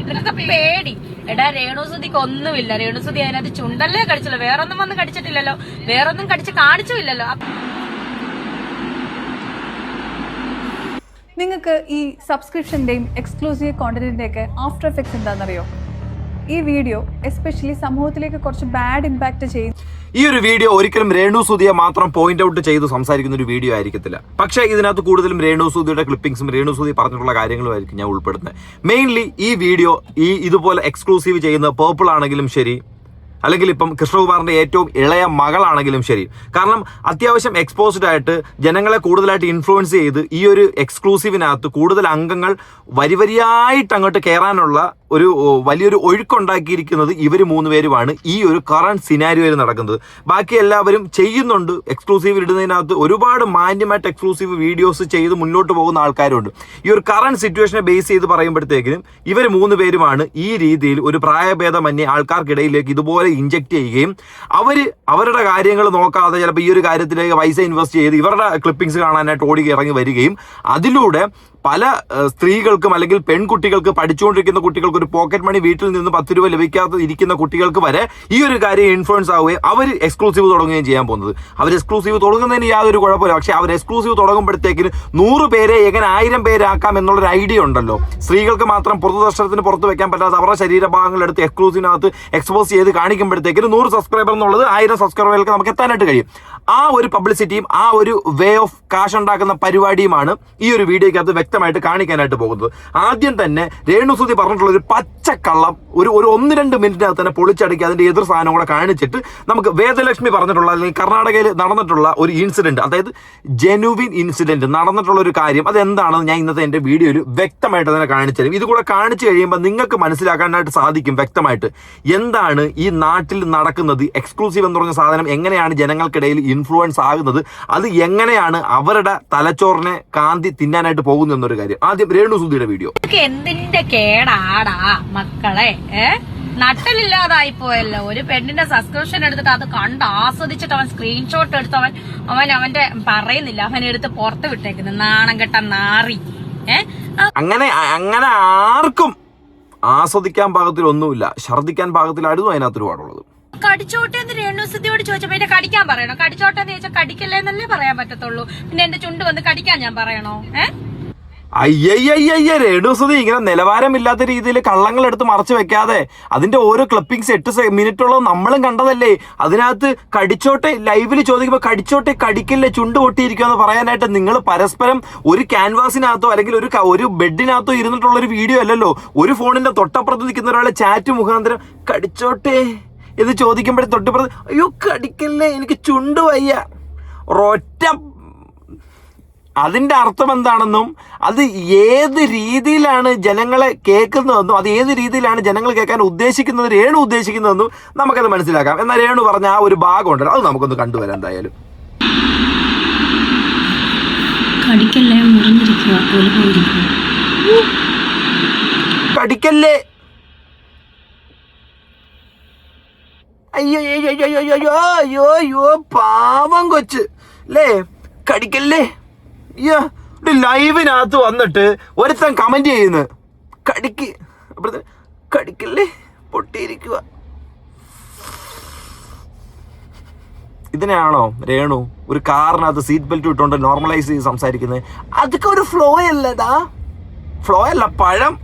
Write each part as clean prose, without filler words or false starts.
നിനക്കൊക്കെ പേടി. എടാ രേണുസുതിക്ക് ഒന്നുമില്ല. രേണുസുതി അതിനകത്ത് ചുണ്ടല്ലേ കടിച്ചുള്ളൂ, വേറൊന്നും വന്ന് കടിച്ചിട്ടില്ലല്ലോ, വേറൊന്നും കടിച്ച് കാണിച്ചുമില്ലല്ലോ. നിങ്ങൾക്ക് ഈ സബ്സ്ക്രിപ്ഷൻ്റെയും എക്സ്ക്ലൂസീവ് കോണ്ടന്റിൻ്റെയൊക്കെ ആഫ്റ്റർ എഫക്ട്സ് എന്താണെന്നറിയോ? ഈ വീഡിയോ എസ്പെഷ്യലി സമൂഹത്തിലേക്ക് കുറച്ച് ബാഡ് ഇമ്പാക്ട് ചെയ്യും. ഈ ഒരു വീഡിയോ ഒരിക്കലും രേണുസുതിയെ മാത്രം പോയിന്റ് ഔട്ട് ചെയ്ത് സംസാരിക്കുന്ന ഒരു വീഡിയോ ആയിരിക്കത്തില്ല. പക്ഷേ ഇതിനകത്ത് കൂടുതലും രേണുസുതിയുടെ ക്ലിപ്പിംഗ്സും രേണുസുതി പറഞ്ഞിട്ടുള്ള കാര്യങ്ങളും ആയിരിക്കും ഞാൻ ഉൾപ്പെടുന്നത്. മെയിൻലി ഈ വീഡിയോ ഇതുപോലെ എക്സ്ക്ലൂസീവ് ചെയ്യുന്ന പേർപ്പിൾ ആണെങ്കിലും ശരി, അല്ലെങ്കിൽ ഇപ്പം കൃഷ്ണകുമാറിന്റെ ഏറ്റവും ഇളയ മകളാണെങ്കിലും ശരി, കാരണം അത്യാവശ്യം എക്സ്പോസ്ഡ് ആയിട്ട് ജനങ്ങളെ കൂടുതലായിട്ട് ഇൻഫ്ലുവൻസ് ചെയ്ത് ഈ ഒരു എക്സ്ക്ലൂസീവിനകത്ത് കൂടുതൽ അംഗങ്ങൾ വരിവരിയായിട്ട് അങ്ങോട്ട് കയറാനുള്ള ഒരു വലിയൊരു ഒഴുക്കുണ്ടാക്കിയിരിക്കുന്നത് ഇവർ മൂന്നുപേരുമാണ് ഈ ഒരു കറണ്ട് സിനാരിയോയിൽ നടക്കുന്നത്. ബാക്കി എല്ലാവരും ചെയ്യുന്നുണ്ട്. എക്സ്ക്ലൂസീവ് ഇടുന്നതിനകത്ത് ഒരുപാട് മാന്യമായിട്ട് എക്സ്ക്ലൂസീവ് വീഡിയോസ് ചെയ്ത് മുന്നോട്ട് പോകുന്ന ആൾക്കാരുണ്ട്. ഈ ഒരു കറണ്ട് സിറ്റുവേഷനെ ബേസ് ചെയ്ത് പറയുമ്പോഴത്തേക്കിനും ഇവർ മൂന്നുപേരുമാണ് ഈ രീതിയിൽ ഒരു പ്രായഭേദമന്യേ ആൾക്കാർക്കിടയിലേക്ക് ഇതുപോലെ ഇഞ്ചക്ട് ചെയ്യുകയും അവരുടെ കാര്യങ്ങൾ നോക്കാതെ ചിലപ്പോൾ ഈ ഒരു കാര്യത്തിലേക്ക് പൈസ ഇൻവെസ്റ്റ് ചെയ്ത് ഇവരുടെ ക്ലിപ്പിംഗ്സ് കാണാനായിട്ട് ഓടി ഇറങ്ങി വരികയും അതിലൂടെ പല സ്ത്രീകൾക്കും അല്ലെങ്കിൽ പെൺകുട്ടികൾക്ക്, പഠിച്ചുകൊണ്ടിരിക്കുന്ന കുട്ടികൾക്ക്, ഒരു പോക്കറ്റ് മണി വീട്ടിൽ നിന്ന് 10 രൂപ ലഭിക്കാതെ ഇരിക്കുന്ന കുട്ടികൾക്ക് വരെ ഈ ഒരു കാര്യം ഇൻഫ്ലുവൻസ് ആവുകയും അവർ എക്സ്ക്ലൂസീവ് തുടങ്ങുകയും ചെയ്യാൻ പോകുന്നത്. അവർ എക്സ്ക്ലൂസീവ് തുടങ്ങുന്നതിന് യാതൊരു കുഴപ്പമില്ല. പക്ഷേ അവർ എക്സ്ക്ലൂസീവ് തുടങ്ങുമ്പോഴത്തേക്കിന് 100 പേരെ എങ്ങനെ 1000 പേരാക്കാം എന്നുള്ളൊരു ഐഡിയ ഉണ്ടല്ലോ. സ്ത്രീകൾക്ക് മാത്രം പൊതുദർശനത്തിന് പുറത്ത് വെക്കാൻ പറ്റാത്ത അവരുടെ ശരീരഭാഗങ്ങൾ എടുത്ത് എക്സ്ക്ലൂസീവിനകത്ത് എക്സ്പോസ് ചെയ്ത് കാണിക്കുമ്പോഴത്തേക്കിന് 100 സബ്സ്ക്രൈബർ എന്നുള്ളത് 1000 സബ്സ്ക്രൈബറുകൾക്ക് നമുക്ക് എത്താനായിട്ട് കഴിയും. ആ ഒരു പബ്ലിസിറ്റിയും ആ ഒരു വേ ഓഫ് കാശ് ഉണ്ടാക്കുന്ന പരിപാടിയുമാണ് ഈ ഒരു വീഡിയോയ്ക്കകത്ത് വ്യക്തമായിട്ട് കാണിക്കാനായിട്ട് പോകുന്നത്. ആദ്യം തന്നെ രേണുസുതി പറഞ്ഞിട്ടുള്ള ഒരു പച്ചക്കള്ളം ഒരു 1-2 മിനിറ്റിനകത്ത് തന്നെ പൊളിച്ചടക്കി അതിന്റെ എതിർ സാധനം കൂടെ കാണിച്ചിട്ട് നമുക്ക് വേദലക്ഷ്മി പറഞ്ഞിട്ടുള്ള അല്ലെങ്കിൽ കർണാടകയിൽ നടന്നിട്ടുള്ള ഒരു ഇൻസിഡന്റ്, അതായത് ജെനുവിൻ ഇൻസിഡന്റ് നടന്നിട്ടുള്ള ഒരു കാര്യം അതെന്താണെന്ന് ഞാൻ ഇന്നത്തെ എന്റെ വീഡിയോയിൽ വ്യക്തമായിട്ട് തന്നെ കാണിച്ചു തരും. ഇത് കൂടെ കാണിച്ചു കഴിയുമ്പോൾ നിങ്ങൾക്ക് മനസ്സിലാക്കാനായിട്ട് സാധിക്കും വ്യക്തമായിട്ട് എന്താണ് ഈ നാട്ടിൽ നടക്കുന്നത്. എക്സ്ക്ലൂസീവ് എന്ന് പറഞ്ഞ സാധനം എങ്ങനെയാണ് ജനങ്ങൾക്കിടയിൽ ഇൻഫ്ലുവൻസ് ആകുന്നത്, അത് എങ്ങനെയാണ് അവരുടെ തലച്ചോറിനെ കാന്തി തിന്നാനായിട്ട് പോകുന്നു എന്നൊരു കാര്യം. ആദ്യം രേണുസുതിയുടെ വീഡിയോ. എന്തിന്റെ കേടാടാ മക്കളെ, നട്ടലില്ലാതായി പോയല്ലോ. ഒരു പെണ്ണിന്റെ സബ്സ്ക്രിപ്ഷൻ എടുത്തിട്ട് അത് കണ്ട് ആസ്വദിച്ചിട്ട് അവൻ സ്ക്രീൻഷോട്ട് എടുത്ത് അവന്റെ പറയുന്നില്ല, അവൻ എടുത്ത് പുറത്ത് വിട്ടേക്കുന്നു. നാണം കെട്ട നാറി. അങ്ങനെ ആർക്കും ആസ്വദിക്കാൻ പാകത്തിലൊന്നുമില്ല, ഛർദ്ദിക്കാൻ പാകത്തിലായിരുന്നു അതിനകത്ത് ഒരുപാടുള്ളത്. കടിച്ചോട്ടെ എന്ന് രേണുസുതിയോട് ചോദിച്ചപ്പോ എന്നെ കടിക്കാൻ പറയണോ? കടിച്ചോട്ടെ എന്ന് ചോദിച്ചാൽ കടിക്കല്ലേ എന്നല്ലേ പറയാൻ പറ്റത്തുള്ളൂ. പിന്നെ എന്റെ ചുണ്ട് വന്ന് കടിക്കാൻ ഞാൻ പറയണോ? അയ്യയ്യയ്യ രേണുസുതി ഇങ്ങനെ നിലവാരമില്ലാത്ത രീതിയിൽ കള്ളങ്ങൾ എടുത്ത് മറച്ചു വെക്കാതെ അതിന്റെ ഓരോ ക്ലിപ്പിംഗ്സ് 8 മിനിറ്റോളം നമ്മളും കണ്ടതല്ലേ. അതിനകത്ത് കടിച്ചോട്ടെ ലൈവിൽ ചോദിക്കുമ്പോൾ കടിച്ചോട്ടെ കടിക്കല്ലേ ചുണ്ട് പൊട്ടിയിരിക്കുമെന്ന് പറയാനായിട്ട് നിങ്ങൾ പരസ്പരം ഒരു ക്യാൻവാസിനകത്തോ അല്ലെങ്കിൽ ഒരു ബെഡിനകത്തോ ഇരുന്നിട്ടുള്ള ഒരു വീഡിയോ അല്ലല്ലോ. ഒരു ഫോണിന്റെ തൊട്ടപ്പുറത്ത് നിൽക്കുന്ന ഒരാളെ ചാറ്റ് മുഖാന്തരം കടിച്ചോട്ടെ എന്ന് ചോദിക്കുമ്പോഴേ തൊട്ടപ്പുറത്ത് അയ്യോ കടിക്കല്ലേ എനിക്ക് ചുണ്ട് വയ്യ. ഒരൊറ്റ അതിന്റെ അർത്ഥം എന്താണെന്നും അത് ഏത് രീതിയിലാണ് ജനങ്ങളെ കേൾക്കുന്നതെന്നും അത് ഏത് രീതിയിലാണ് ജനങ്ങൾ കേൾക്കാൻ ഉദ്ദേശിക്കുന്നത് രേണു ഉദ്ദേശിക്കുന്നതെന്നും നമുക്കത് മനസ്സിലാക്കാം. എന്നാൽ രേണു പറഞ്ഞ ആ ഒരു ഭാഗം ഉണ്ടല്ലോ അത് നമുക്കൊന്ന് കണ്ടുവരാം. എന്തായാലും കടിക്കല്ലേ അയ്യോ അയ്യോ അയ്യോ അയ്യോ പാവം കൊച്ച് അല്ലേ കടിക്കല്ലേ. ഒരു ലൈവിനകത്ത് വന്നിട്ട് ഒരുത്തൻ കമന്റ് ചെയ്യുന്നു കടിക്കല്ലേ പൊട്ടിയിരിക്കുക. ഇതിനാണോ രേണു ഒരു കാറിനകത്ത് സീറ്റ് ബെൽറ്റ് ഇട്ടുകൊണ്ട് നോർമലൈസ് ചെയ്ത് സംസാരിക്കുന്നത്? അതൊക്കെ ഒരു ഫ്ലോ അല്ലടാ, ഫ്ലോ അല്ല പഴം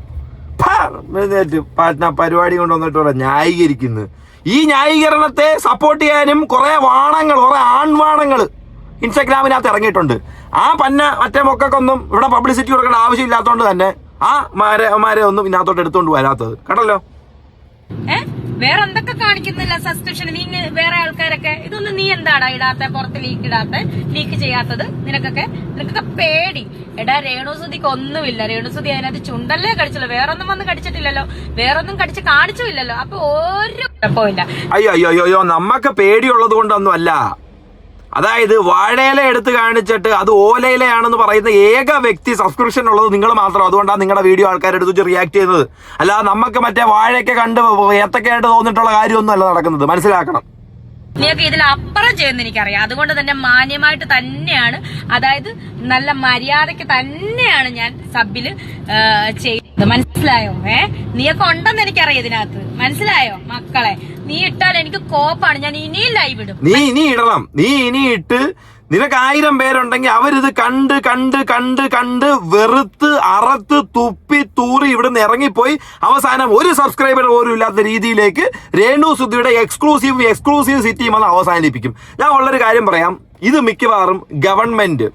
പരിപാടി കൊണ്ട് വന്നിട്ട് ന്യായീകരിക്കുന്നു. ഈ ന്യായീകരണത്തെ സപ്പോർട്ട് ചെയ്യാനും കുറെ ആൺവാണങ്ങൾ ഇൻസ്റ്റാഗ്രാമിനകത്ത് ഇറങ്ങിയിട്ടുണ്ട്. ആ മറ്റേ മൊക്കൊന്നും ഇവിടെ പബ്ലിസിറ്റി കൊടുക്കേണ്ട ആവശ്യമില്ലാത്തതുകൊണ്ട് തന്നെ മാരെ ഒന്നും ഇതിനകത്തോട്ട് എടുത്തോണ്ട് വരാത്തത് കണ്ടല്ലോ. വേറെ എന്തൊക്കെ കാണിക്കുന്നില്ല സബ്സ്ക്രിപ്ഷൻ. നീ വേറെ ആൾക്കാരൊക്കെ ഇതൊന്നും നീ എന്താടാ ഇടാത്ത, പുറത്ത് ലീക്ക് ചെയ്യാത്തത്? നിനക്കൊക്കെ പേടി. എടാ രേണുസുതിക്ക് ഒന്നുമില്ല. രേണുസുതി അതിനകത്ത് ചുണ്ടല്ലേ കടിച്ചുള്ളൂ, വേറൊന്നും വന്ന് കടിച്ചിട്ടില്ലല്ലോ, വേറൊന്നും കടിച്ച് കാണിച്ചുമില്ലല്ലോ. അപ്പൊ ഒരു കുഴപ്പമില്ല. അയ്യോ നമ്മക്ക് പേടിയുള്ളത് കൊണ്ടൊന്നും അല്ല. അതായത് വാഴയില എടുത്ത് കാണിച്ചിട്ട് അത് ഓലയിലയാണെന്ന് പറയുന്ന ഏക വ്യക്തി സബ്സ്ക്രിപ്ഷൻ ഉള്ളത് നിങ്ങൾ മാത്രം. അതുകൊണ്ടാണ് നിങ്ങളുടെ വീഡിയോ ആൾക്കാരെടുത്ത് റിയാക്ട് ചെയ്യുന്നത്. അല്ലാതെ നമുക്ക് മറ്റേ വാഴയൊക്കെ കണ്ട് ഏത്തക്കായിട്ട് തോന്നിട്ടുള്ള കാര്യമൊന്നും അല്ല നടക്കുന്നത്, മനസ്സിലാക്കണം. നീയൊക്കെ ഇതിലപ്പുറം ചെയ്യുന്ന എനിക്കറിയാം. അതുകൊണ്ട് തന്നെ മാന്യമായിട്ട് തന്നെയാണ്, അതായത് നല്ല മര്യാദക്ക് തന്നെയാണ് ഞാൻ സബില് ചെയ്യുന്നത്. മനസ്സിലായോ? നീയൊക്കെ ഉണ്ടെന്ന് എനിക്കറിയാം ഇതിനകത്ത്. മനസ്സിലായോ മക്കളെ? നീ ഇട്ടാൽ എനിക്ക് കോപ്പാണ്. ഞാൻ ഇനിയും ലൈവ് ഇടും. നീ ഇനി ഇടണം. നീ ഇനി ഇട്ട് നിനക്ക് 1000 പേരുണ്ടെങ്കിൽ അവരിത് കണ്ട് കണ്ട് കണ്ട് കണ്ട് വെറുത്ത് അറത്ത് തുപ്പി തൂറി ഇവിടുന്ന് ഇറങ്ങിപ്പോയി അവസാനം ഒരു സബ്സ്ക്രൈബർ പോലും ഇല്ലാത്ത രീതിയിലേക്ക് രേണുസുധിയുടെ എക്സ്ക്ലൂസീവ് സിറ്റിയും വന്ന് അവസാനിപ്പിക്കും. ഞാൻ ഉള്ളൊരു കാര്യം പറയാം, ഇത് മിക്കവാറും ഗവൺമെന്റ്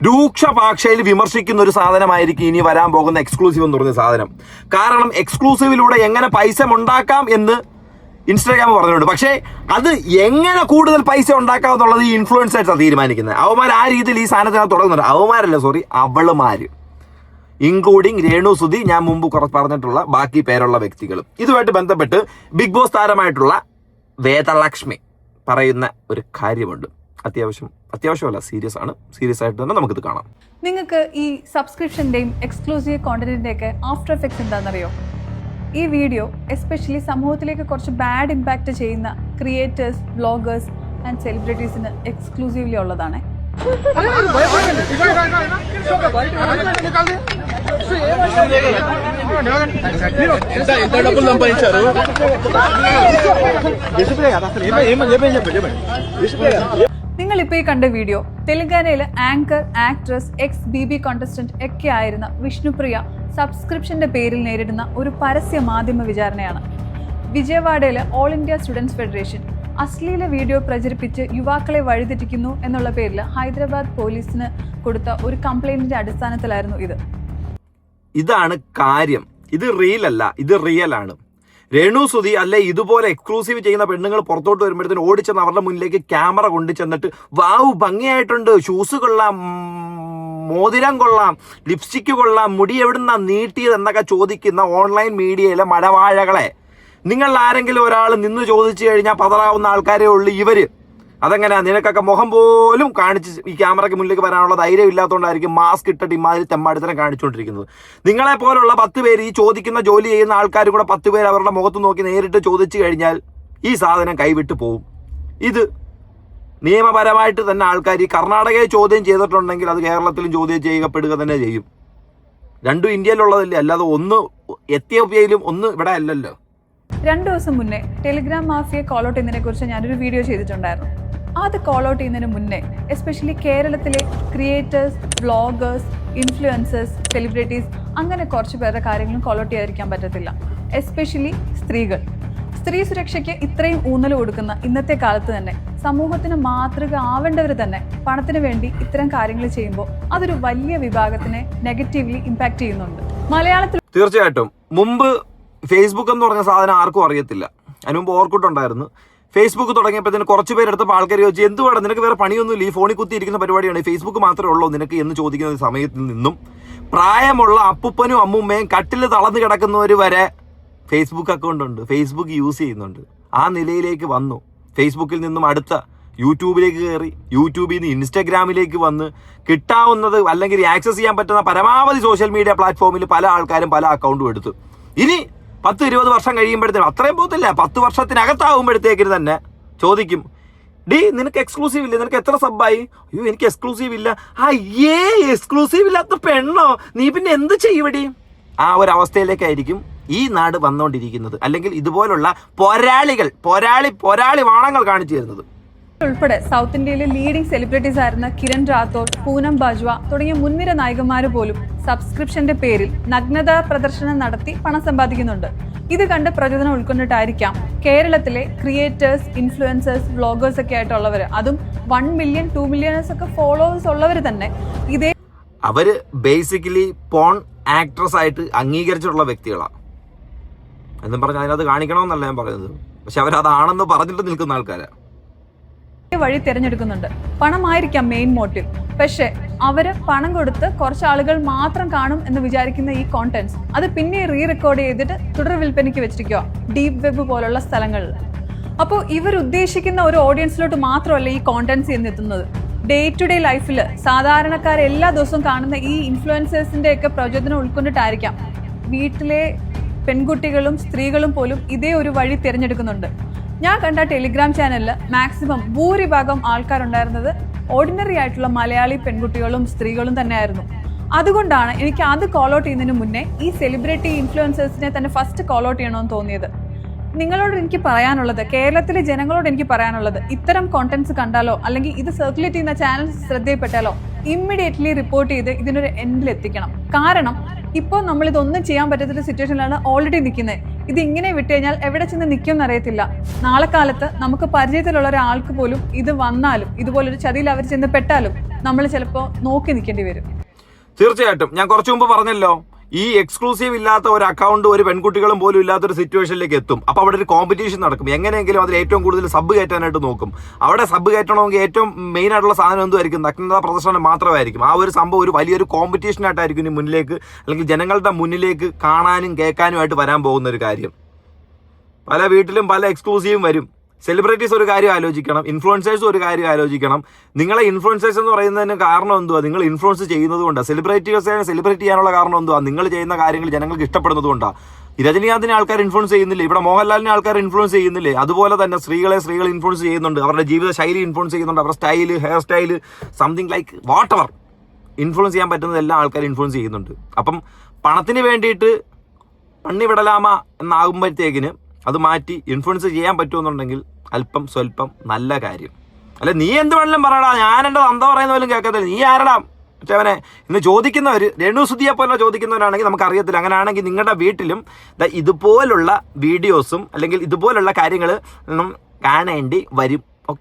രൂക്ഷ ഭാഷയിൽ വിമർശിക്കുന്ന ഒരു സാധനമായിരിക്കും ഇനി വരാൻ പോകുന്ന എക്സ്ക്ലൂസീവ് എന്ന് പറഞ്ഞ സാധനം. കാരണം എക്സ്ക്ലൂസീവിലൂടെ എങ്ങനെ പൈസ ഉണ്ടാക്കാം എന്ന് ഇൻസ്റ്റാഗ്രാം പറഞ്ഞിട്ടുണ്ട്. പക്ഷേ അത് എങ്ങനെ കൂടുതൽ പൈസ ഉണ്ടാക്കാം എന്നുള്ളത് ഈ ഇൻഫ്ലുവൻസേഴ്സാണ് തീരുമാനിക്കുന്നത്. അവന്മാർ ആ രീതിയിൽ ഈ സാധനത്തിനകത്ത് തുടങ്ങുന്നുണ്ട്. അവളുമാര് ഇൻക്ലൂഡിങ് രേണുസുധി, ഞാൻ മുമ്പ് പറഞ്ഞിട്ടുള്ള ബാക്കി പേരുള്ള വ്യക്തികളും. ഇതുമായിട്ട് ബന്ധപ്പെട്ട് ബിഗ് ബോസ് താരമായിട്ടുള്ള വേദലക്ഷ്മി പറയുന്ന ഒരു കാര്യമുണ്ട്. അത്യാവശ്യമല്ല, സീരിയസ് ആണ്. സീരിയസ് ആയിട്ട് തന്നെ നമുക്കിത് കാണാം. നിങ്ങൾക്ക് ഈ സബ്സ്ക്രിപ്ഷൻ്റെയും എക്സ്ക്ലൂസീവ് കോണ്ടന്റിൻ്റെയൊക്കെ ആഫ്റ്റർ എഫക്ട്സ് എന്താണെന്നറിയോ? ഈ വീഡിയോ എസ്പെഷ്യലി സമൂഹത്തിലേക്ക് കുറച്ച് ബാഡ് ഇമ്പാക്റ്റ് ചെയ്യുന്ന ക്രിയേറ്റേഴ്സ്, വ്ളോഗേഴ്സ് ആൻഡ് സെലിബ്രിറ്റീസിന് എക്സ്ക്ലൂസീവ്ലി ഉള്ളതാണ്. നിങ്ങളിപ്പോൾ ഈ കണ്ട വീഡിയോ തെലങ്കാനയിലെ ആങ്കർ, ആക്ട്രസ്, BB കോണ്ടസ്റ്റന്റ് ഒക്കെ ആയിരുന്ന വിഷ്ണുപ്രിയ സബ്സ്ക്രിപ്ഷന്റെ പേരിൽ നേരിടുന്ന ഒരു പരസ്യ മാധ്യമ വിചാരണയാണ്. വിജയവാഡയിലെ ഓൾ ഇന്ത്യ സ്റ്റുഡൻസ് ഫെഡറേഷൻ അശ്ലീല വീഡിയോ പ്രചരിപ്പിച്ച് യുവാക്കളെ വഴിതെറ്റിക്കുന്നു എന്നുള്ള പേരിൽ ഹൈദരാബാദ് പോലീസിന് കൊടുത്ത ഒരു കംപ്ലൈന്റിന്റെ അടിസ്ഥാനത്തിലായിരുന്നു ഇത്. ഇതാണ് കാര്യം. ഇത് റീൽ അല്ല, ഇത് റിയൽ ആണ്. രേണുസുധി അല്ലെ ഇതുപോലെ എക്സ്ക്ലൂസീവ് ചെയ്യുന്ന പെണ്ണുങ്ങൾ പുറത്തോട്ട് വരുമ്പോഴത്തേന് ഓടിച്ചെന്ന് അവരുടെ മുന്നിലേക്ക് ക്യാമറ കൊണ്ടു ചെന്നിട്ട് വാവ് ഭംഗിയായിട്ടുണ്ട്, ഷൂസ് കൊള്ളാം, മോതിരം കൊള്ളാം, ലിപ്സ്റ്റിക്ക് കൊള്ളാം, മുടി എവിടുന്നാ നീട്ടിയത് എന്നൊക്കെ ചോദിക്കുന്ന ഓൺലൈൻ മീഡിയയിലെ മടവാഴകളെ നിങ്ങൾ ആരെങ്കിലും ഒരാൾ നിന്ന് ചോദിച്ചു കഴിഞ്ഞാൽ പതറാവുന്ന ആൾക്കാരേ ഉള്ളൂ ഇവര്. അതെങ്ങനെയാ? നിനക്കൊക്കെ മുഖം പോലും കാണിച്ച് ഈ ക്യാമറയ്ക്ക് മുന്നിലേക്ക് വരാനുള്ള ധൈര്യം ഇല്ലാത്തതുകൊണ്ടായിരിക്കും മാസ്ക് ഇട്ടിട്ട് ഇമാതിരി തെമ്മാടിത്തരം കാണിച്ചുകൊണ്ടിരിക്കുന്നത്. നിങ്ങളെ പോലുള്ള 10 പേര്, ഈ ചോദിക്കുന്ന ജോലി ചെയ്യുന്ന ആൾക്കാർ കൂടെ 10 പേര് അവരുടെ മുഖത്ത് നോക്കി നേരിട്ട് ചോദിച്ചു കഴിഞ്ഞാൽ ഈ സാധനം കൈവിട്ട് പോവും. ഇത് നിയമപരമായിട്ട് തന്നെ ആൾക്കാർ ഈ കർണാടകയെ ചോദ്യം ചെയ്തിട്ടുണ്ടെങ്കിൽ അത് കേരളത്തിലും ചോദ്യം ചെയ്യപ്പെടുക തന്നെ ചെയ്യും. രണ്ടും ഇന്ത്യയിലുള്ളതല്ലേ, അല്ലാതെ ഒന്ന് എത്യോപ്യയിലും ഒന്ന് ഇവിടെ അല്ലല്ലോ. 2 ദിവസം മുന്നേ ടെലിഗ്രാം മാഫിയ കോൾ ഔട്ട് ചെയ്യുന്നതിനെ കുറിച്ച് ഞാനൊരു വീഡിയോ ചെയ്തിട്ടുണ്ടായിരുന്നു. അത് കോൾ ഔട്ട് ചെയ്യുന്നതിന് മുന്നേ എസ്പെഷ്യലി കേരളത്തിലെ ക്രിയേറ്റേഴ്സ്, വ്ളോഗേഴ്സ്, ഇൻഫ്ലുവൻസേഴ്സ്, സെലിബ്രിറ്റീസ് അങ്ങനെ കുറച്ച് പേരുടെ കാര്യങ്ങളും കോൾ ഔട്ട് ചെയ്യാതിരിക്കാൻ പറ്റത്തില്ല. എസ്പെഷ്യലി സ്ത്രീ സുരക്ഷയ്ക്ക് ഇത്രയും ഊന്നൽ കൊടുക്കുന്ന ഇന്നത്തെ കാലത്ത് തന്നെ സമൂഹത്തിന് മാതൃക ആവേണ്ടവർ തന്നെ പണത്തിന് വേണ്ടി ഇത്തരം കാര്യങ്ങൾ ചെയ്യുമ്പോൾ അതൊരു വലിയ വിഭാഗത്തിനെ നെഗറ്റീവ്ലി ഇമ്പാക്ട് ചെയ്യുന്നുണ്ട്. മലയാളത്തിൽ തീർച്ചയായിട്ടും മുമ്പ് ഫേസ്ബുക്ക് എന്ന് പറഞ്ഞ സാധനം ആർക്കും അറിയത്തില്ല. അതിന് മുമ്പ് ഓർക്കുട്ടുണ്ടായിരുന്നു. ഫേസ്ബുക്ക് തുടങ്ങിയപ്പോഴത്തേന് കുറച്ച് പേരെടുത്തപ്പോൾ ആൾക്കാർ ചോദിച്ചു, എന്തുവാണ് നിനക്ക് വേറെ പണിയൊന്നുമില്ല, ഈ ഫോണിൽ കുത്തിയിരിക്കുന്ന പരിപാടിയാണ്, ഫേസ്ബുക്ക് മാത്രമേ ഉള്ളൂ നിനക്ക് എന്ന് ചോദിക്കുന്ന സമയത്തിൽ നിന്നും പ്രായമുള്ള അപ്പൂപ്പനും അമ്മൂമ്മയും കട്ടിൽ തളർന്നു കിടക്കുന്നവർ വരെ ഫേസ്ബുക്ക് അക്കൗണ്ട് ഉണ്ട്, ഫേസ്ബുക്ക് യൂസ് ചെയ്യുന്നുണ്ട്. ആ നിലയിലേക്ക് വന്നു. ഫേസ്ബുക്കിൽ നിന്നും അടുത്ത യൂട്യൂബിലേക്ക് കയറി, യൂട്യൂബിൽ നിന്ന് ഇൻസ്റ്റഗ്രാമിലേക്ക് വന്ന് കിട്ടാവുന്നത് അല്ലെങ്കിൽ ആക്സസ് ചെയ്യാൻ പറ്റുന്ന പരമാവധി സോഷ്യൽ മീഡിയ പ്ലാറ്റ്ഫോമിൽ പല ആൾക്കാരും പല അക്കൗണ്ടും എടുത്തു. ഇനി 10-20 വർഷം കഴിയുമ്പോഴത്തേനും, അത്രയും പോകത്തില്ല, 10 വർഷത്തിനകത്താവുമ്പോഴത്തേക്കിന് തന്നെ ചോദിക്കും, നിനക്ക് എക്സ്ക്ലൂസീവ് ഇല്ല, നിനക്ക് എത്ര സബ്ബായി? അയ്യോ എനിക്ക് എക്സ്ക്ലൂസീവ് ഇല്ല. അയ്യേ എക്സ്ക്ലൂസീവ് ഇല്ലാത്ത പെണ്ണോ, നീ പിന്നെ എന്ത് ചെയ്യുവടി? ആ ഒരു അവസ്ഥയിലേക്കായിരിക്കും ഈ നാട് വന്നുകൊണ്ടിരിക്കുന്നത്. അല്ലെങ്കിൽ ഇതുപോലുള്ള പോരാളി വാണങ്ങൾ കാണിച്ചു തരുന്നത്. ഉൾപ്പെടെ സൗത്ത് ഇന്ത്യയിലെ ലീഡിംഗ് സെലിബ്രിറ്റീസ് ആയിരുന്ന കിരൺ റാത്തോർ, പൂനം ബാജ്വ തുടങ്ങിയ മുൻനിര നായികമാര് പോലും സബ്സ്ക്രിപ്ഷന്റെ പേരിൽ നഗ്നതാ പ്രദർശനം നടത്തി പണം സമ്പാദിക്കുന്നുണ്ട്. ഇത് കണ്ട് പ്രചോദനം ഉൾക്കൊണ്ടിട്ടായിരിക്കാം കേരളത്തിലെ ക്രിയേറ്റേഴ്സ്, ഇൻഫ്ലുവൻസേഴ്സ്, വ്ളോഗേഴ്സ് ഒക്കെ ആയിട്ടുള്ളവർ, അതും 1 മില്യൺ 2 മില്യണേഴ്സ് ഒക്കെ ഫോളോവേഴ്സ് ഉള്ളവർ തന്നെ ഇതേ അവര് ബേസിക്കലി പോൺ ആക്ട്രസ് ആയിട്ട് അംഗീകരിച്ചിട്ടുള്ള വ്യക്തികളാണ് എന്നും പറഞ്ഞാൽ അതിനകത്ത് കാണിക്കണമെന്നല്ല ഞാൻ പറയുന്നത്. പക്ഷെ അവരതാണെന്ന് പറഞ്ഞിട്ട് നിൽക്കുന്ന ആൾക്കാരാണ്. വഴി തിരഞ്ഞെടുക്കുന്നുണ്ട്. പണമായിരിക്കാം മെയിൻ മോട്ടീവ്. പക്ഷെ അവര് പണം കൊടുത്ത് കുറച്ച് ആളുകൾ മാത്രം കാണും എന്ന് വിചാരിക്കുന്ന ഈ കോണ്ടന്റ്സ് അത് പിന്നെ റീറെക്കോർഡ് ചെയ്തിട്ട് തുടർ വിൽപ്പനയ്ക്ക് വെച്ചിരിക്കുക ഡീപ് വെബ് പോലുള്ള സ്ഥലങ്ങളിൽ. അപ്പോൾ ഇവർ ഉദ്ദേശിക്കുന്ന ഒരു ഓഡിയൻസിലോട്ട് മാത്രമല്ല ഈ കോണ്ടന്റ്സ് എത്തുന്നത്. ഡേ ടു ഡേ ലൈഫിൽ സാധാരണക്കാർ എല്ലാ ദിവസവും കാണുന്ന ഈ ഇൻഫ്ലുവൻസേഴ്സിന്റെ ഒക്കെ പ്രചോദനം ഉൾക്കൊണ്ടിട്ടായിരിക്കാം വീട്ടിലെ പെൺകുട്ടികളും സ്ത്രീകളും പോലും ഇതേ ഒരു വഴി തിരഞ്ഞെടുക്കുന്നുണ്ട്. ഞാൻ കണ്ട ടെലിഗ്രാം ചാനലിൽ മാക്സിമം ഭൂരിഭാഗം ആൾക്കാരുണ്ടായിരുന്നത് ഓർഡിനറി ആയിട്ടുള്ള മലയാളി പെൺകുട്ടികളും സ്ത്രീകളും തന്നെയായിരുന്നു. അതുകൊണ്ടാണ് എനിക്ക് അത് കോൾ ഔട്ട് ചെയ്യുന്നതിന് മുന്നേ ഈ സെലിബ്രിറ്റി ഇൻഫ്ലുവൻസേഴ്സിനെ തന്നെ ഫസ്റ്റ് കോൾ ഔട്ട് ചെയ്യണമെന്ന് തോന്നിയത്. നിങ്ങളോട് എനിക്ക് പറയാനുള്ളത്, കേരളത്തിലെ ജനങ്ങളോട് എനിക്ക് പറയാനുള്ളത്, ഇത്തരം കോണ്ടന്റ്സ് കണ്ടാലോ അല്ലെങ്കിൽ ഇത് സർക്കുലേറ്റ് ചെയ്യുന്ന ചാനൽസ് ശ്രദ്ധയിൽപ്പെട്ടാലോ ഇമ്മീഡിയറ്റ്ലി റിപ്പോർട്ട് ചെയ്ത് ഇതിനൊരു എൻഡിലെത്തിക്കണം. കാരണം ഇപ്പോൾ നമ്മൾ ഇതൊന്നും ചെയ്യാൻ പറ്റാത്തൊരു സിറ്റുവേഷനിലാണ് ഓൾറെഡി നിൽക്കുന്നത്. ഇത് ഇങ്ങനെ വിട്ടു കഴിഞ്ഞാൽ എവിടെ ചെന്ന് നിൽക്കുമെന്ന് അറിയത്തില്ല. നാളെ കാലത്ത് നമുക്ക് പരിചയത്തിലുള്ള ഒരാൾക്ക് പോലും ഇത് വന്നാലും, ഇതുപോലൊരു ചതിയിൽ അവർ ചെന്ന് പെട്ടാലും നമ്മൾ ചിലപ്പോൾ നോക്കി നിൽക്കേണ്ടി വരും. തീർച്ചയായിട്ടും ഞാൻ കുറച്ചു മുമ്പ് പറഞ്ഞല്ലോ, ഈ എക്സ്ക്ലൂസീവ് ഇല്ലാത്ത ഒരു അക്കൗണ്ട് ഒരു പെൺകുട്ടികളും പോലും ഇല്ലാത്തൊരു സിറ്റുവേഷനിലേക്ക് എത്തും. അപ്പോൾ അവിടെ ഒരു കോമ്പറ്റീഷൻ നടക്കും. എങ്ങനെയെങ്കിലും അതിൽ ഏറ്റവും കൂടുതൽ സബ് കയറ്റാനായിട്ട് നോക്കും. അവിടെ സബ് കയറ്റണമെങ്കിൽ ഏറ്റവും മെയിൻ ആയിട്ടുള്ള സാധനം എന്തുമായിരിക്കും? നഗ്നതാ പ്രദർശനം മാത്രമായിരിക്കും. ആ ഒരു സംഭവം ഒരു വലിയൊരു കോമ്പറ്റീഷനായിട്ടായിരിക്കും ഇനി മുന്നിലേക്ക്, അല്ലെങ്കിൽ ജനങ്ങളുടെ മുന്നിലേക്ക് കാണാനും കേൾക്കാനുമായിട്ട് വരാൻ പോകുന്ന ഒരു കാര്യം. പല വീട്ടിലും പല എക്സ്ക്ലൂസീവും വരും. സെലിബ്രിറ്റീസ് ഒരു കാര്യം ആലോചിക്കണം, ഇൻഫ്ലുവൻസേഴ്സ് ഒരു കാര്യം ആലോചിക്കണം. നിങ്ങളെ ഇൻഫ്ലുവൻസേഴ്സ് എന്ന് പറയുന്നതിന് കാരണം എന്തുവാ? നിങ്ങൾ ഇൻഫ്ലുവൻസ് ചെയ്യുന്നത് കൊണ്ടാണ്. സെലിബ്രിറ്റീസിനെ സെലിബ്രേറ്റ് ചെയ്യാനുള്ള കാരണം എന്തുവാ? നിങ്ങൾ ചെയ്യുന്ന കാര്യങ്ങൾ ജനങ്ങൾക്ക് ഇഷ്ടപ്പെടുന്നത് കൊണ്ടാണ്. രജനീകാന്തിനെ ആൾക്കാർ ഇൻഫ്ലുവൻസ് ചെയ്യുന്നില്ലേ? ഇവിടെ മോഹൻലാലിനെ ആൾക്കാർ ഇൻഫ്ലുവൻസ് ചെയ്യുന്നില്ലേ? അതുപോലെ തന്നെ സ്ത്രീകൾ ഇൻഫ്ലുവൻസ് ചെയ്യുന്നുണ്ട്. അവരുടെ ജീവിത ശൈലി ഇൻഫ്ലുവൻസ് ചെയ്യുന്നുണ്ട്. അവരുടെ style, hair style, something like what ever influence ചെയ്യാൻ പറ്റുന്നതെല്ലാം ആൾക്കാർ ഇൻഫ്ലുവൻസ് ചെയ്യുന്നുണ്ട്. അപ്പം പണത്തിന് വേണ്ടിയിട്ട് പണി വിടലാമ എന്നാകുമ്പോഴത്തേക്കിന് അത് മാറ്റി ഇൻഫ്ലുവൻസ് ചെയ്യാൻ പറ്റുമെന്നുണ്ടെങ്കിൽ അല്പം സ്വല്പം നല്ല കാര്യം. അല്ല, നീ എന്ത് വേണമെങ്കിലും പറയടാ, ഞാൻ എൻ്റെ തന്ത പറയുന്ന പോലും കേൾക്കത്തില്ല, നീ ആരടാ മറ്റവനെ എന്ന് ചോദിക്കുന്നവർ, രേണുസുതിയെ പോലെ ചോദിക്കുന്നവരാണെങ്കിൽ നമുക്കറിയത്തില്ല. അങ്ങനെയാണെങ്കിൽ നിങ്ങളുടെ വീട്ടിലും ഇതുപോലുള്ള വീഡിയോസും അല്ലെങ്കിൽ ഇതുപോലുള്ള കാര്യങ്ങൾ കാണേണ്ടി വരും.